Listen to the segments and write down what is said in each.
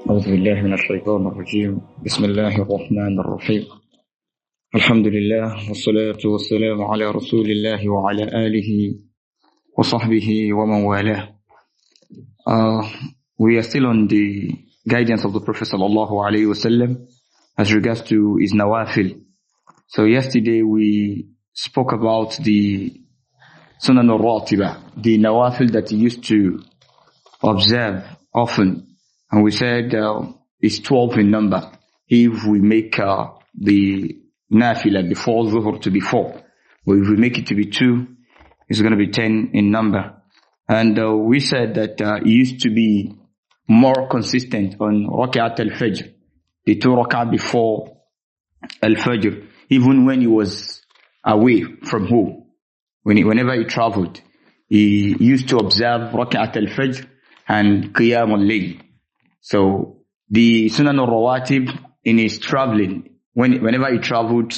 أعوذ بالله من الشيطان الرجيم. بسم الله الرحمن الرحيم. الحمد لله والصلاة والسلام على رسول الله وعلى آله وصحبه ومن والاه. We are still on the guidance of the Prophet sallallahu alaihi wasallam as regards to his nawafil. So yesterday we spoke about the Sunan al-Ratiba, the nawafil that he used to observe often. And we said it's 12 in number. If we make the nafila before Zuhur to be 4, but if we make it to be 2, it's going to be 10 in number. And we said that he used to be more consistent on Rak'at al-Fajr, the 2 rak'ah before al-Fajr, even when he was away from home. Whenever he traveled, he used to observe Rak'at al-Fajr and Qiyam al-Layl. So the Sunan al-Rawatib in his traveling, whenever he traveled,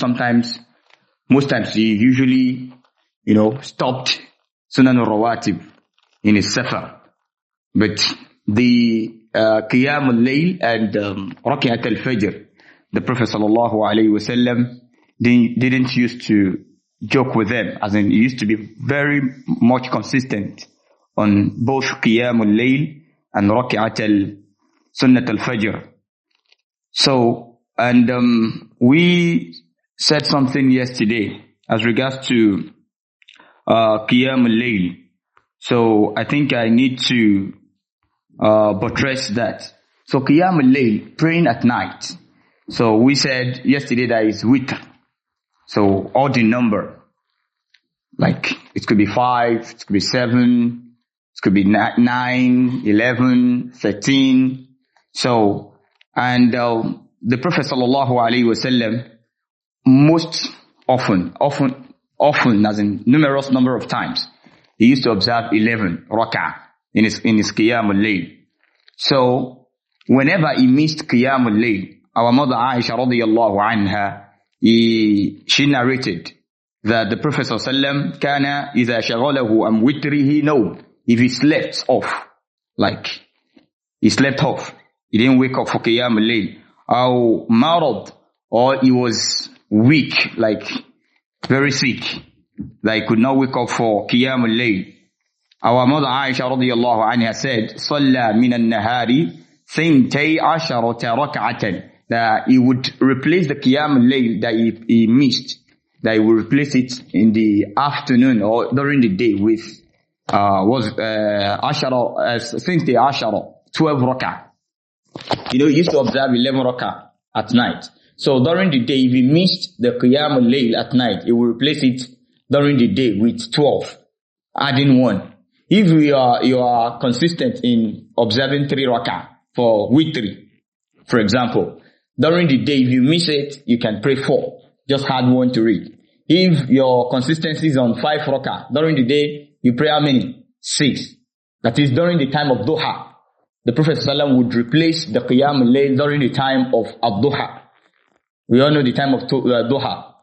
most times he usually, stopped Sunan al-Rawatib in his safar. But the Qiyam al-Layl and Rak'at al-Fajr, the Prophet sallallahu alaihi wasallam didn't used to joke with them, as in he used to be very much consistent on both Qiyam al-Layl and Rak'at al-Sunnat al-Fajr. So, and we said something yesterday as regards to Qiyam al-Layl. So I think I need to buttress that. So Qiyam al-Layl, praying at night. So we said yesterday that is witr. So odd in number. Like it could be 5, it could be 7, it could be 9, 11, 13. So, and the Prophet sallallahu alaihi wasallam most often, as in numerous number of times, he used to observe 11 rak'ah in his Qiyam al-Layl. So, whenever he missed Qiyam al-Layl, our mother Aisha radiyallahu anha, she narrated that the Prophet sallallahu alaihi wasallam kana idha shaghalahu am witrihi nawm. If he slept off, like he slept off, he didn't wake up for Qiyam al-Layl, or marad, or he was weak, like very sick, that he could not wake up for Qiyam al-Layl. Our mother Aisha radiyallahu anha said, صَلَّى مِنَ النَّهَارِ ثِنْتَيْ عَشَرَةَ رَكْعَةً, that he would replace the Qiyam al-Layl that he missed, that he would replace it in the afternoon or during the day with since the Ashara, 12 rak'ah. He used to observe 11 rak'ah at night. So during the day, if he missed the Qiyam al-Layl at night, he will replace it during the day with 12, adding 1. If you are consistent in observing 3 rak'ah for witri, for example, during the day, if you miss it, you can pray 4. Just add 1 to read. If your consistency is on 5 rak'ah, during the day, you pray how many? 6. That is during the time of Duha. The Prophet ﷺ would replace the Qiyam al-Layl during the time of Ad-Duha. We all know the time of Duha.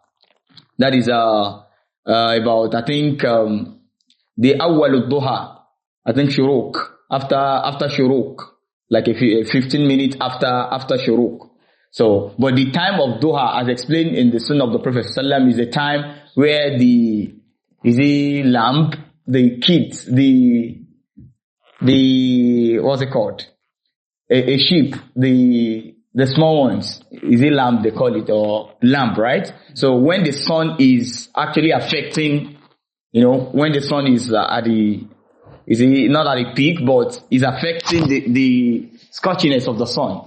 That is about, I think, the Awwal al-Duha. I think Shuruk. After Shuruk. Like 15 minutes after Shuruk. So, but the time of Duha, as explained in the Sunnah of the Prophet ﷺ, is a time where the lamp, the kids, what's it called? A sheep, the small ones, is it lamb they call it, or lamp, right? So when the sun is actually affecting, when the sun is not at the peak, but is affecting the scorchiness of the sun,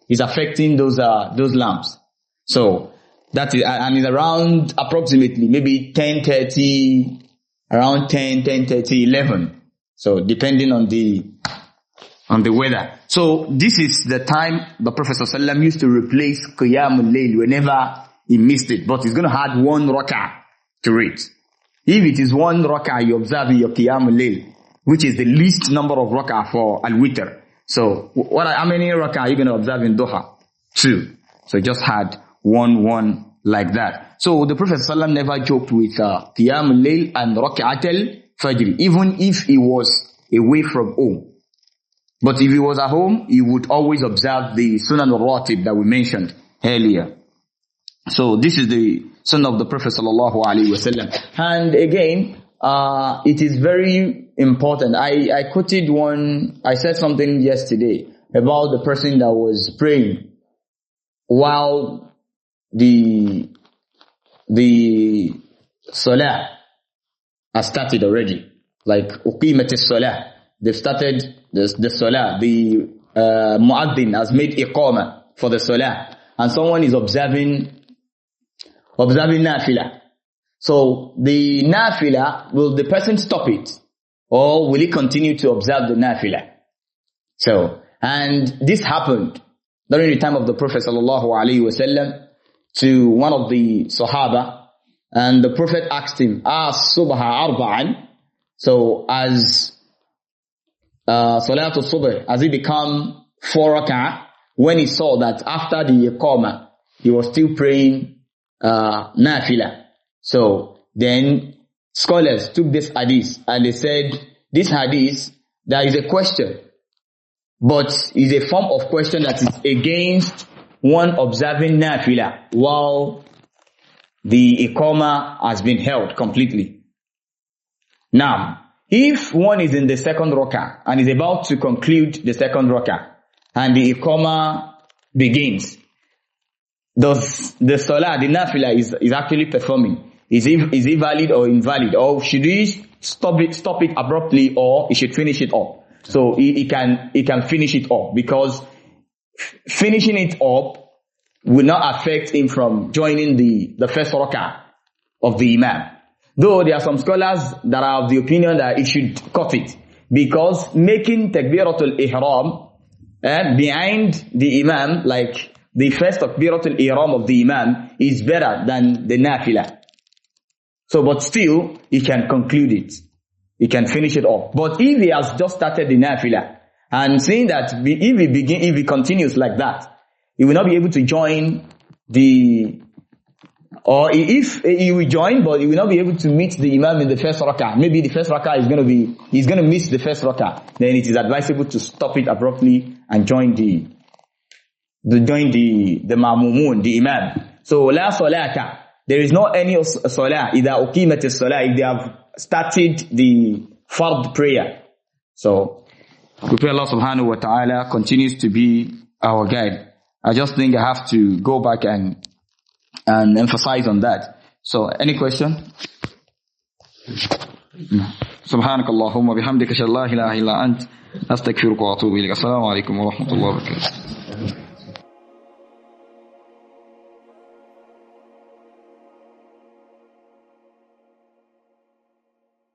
is affecting those lamps. So that is, and it's around approximately maybe 10:30, around 10:30, 11. So depending on the weather. So this is the time the Prophet ﷺ used to replace Qiyam al-Layl whenever he missed it. But he's going to add 1 rak'ah to it. If it is 1 rak'ah you observe in your Qiyam al-Layl, which is the least number of rak'ah for al-Witr. So how many rak'ah are you going to observe in Duha? 2. So just add 1 like that. So the Prophet ﷺ never joked with Qiyam al-Layl and Rak'at al-Fajr, even if he was away from home. But if he was at home, he would always observe the Sunan al-Ratib that we mentioned earlier. So this is the Sunnah of the Prophet sallallahu alaihi wasallam. And again, it is very important. I quoted I said something yesterday about the person that was praying while the Salah has started already. Like, uqimat as-Salah. They've started the Salah. The Mu'adhin has made iqamah for the Salah. And someone is observing nafila. So the nafila, will the person stop it? Or will he continue to observe the nafila? So, and this happened during the time of the Prophet sallallahu alaihi wasallam to one of the Sahaba, and the Prophet asked him, "As-subha arba'an?" So as Salatul Subh, as it become 4 rak'ah, when he saw that after the Iqamah, he was still praying nafila. So then scholars took this hadith and they said, this hadith, there is a question, but is a form of question that is against one observing nafila while the Iqamah has been held completely. Now, if one is in the second rak'ah and is about to conclude the second rak'ah and the Iqamah begins, does the Salah, the Nafila is actually performing? Is it valid or invalid? Or should he stop it abruptly, or he should finish it up? So he can finish it up, because finishing it up will not affect him from joining the first rak'ah of the Imam. Though there are some scholars that are of the opinion that it should cut it, because making takbiratul ihram behind the Imam, like the first takbiratul ihram of the Imam, is better than the nafila. So, but still, he can conclude it. He can finish it off. But if he has just started the nafila, and saying that if he continues like that, he will not be able to join or if he will join, but he will not be able to meet the Imam in the first rak'ah. Maybe the first rak'ah he's going to miss the first rak'ah. Then it is advisable to stop it abruptly and join the ma'mumun, the Imam. So, la salata. There is not any salah, idha uqimat as-salah, if they have started the fard prayer. So, we pray Allah subhanahu wa ta'ala continues to be our guide. I just think I have to go back and emphasize on that. So, any question? سبحانك اللهم وبحمدك اشهد ان لا اله الا انت استغفرك واتوب اليك. السلام عليكم ورحمه الله وبركاته.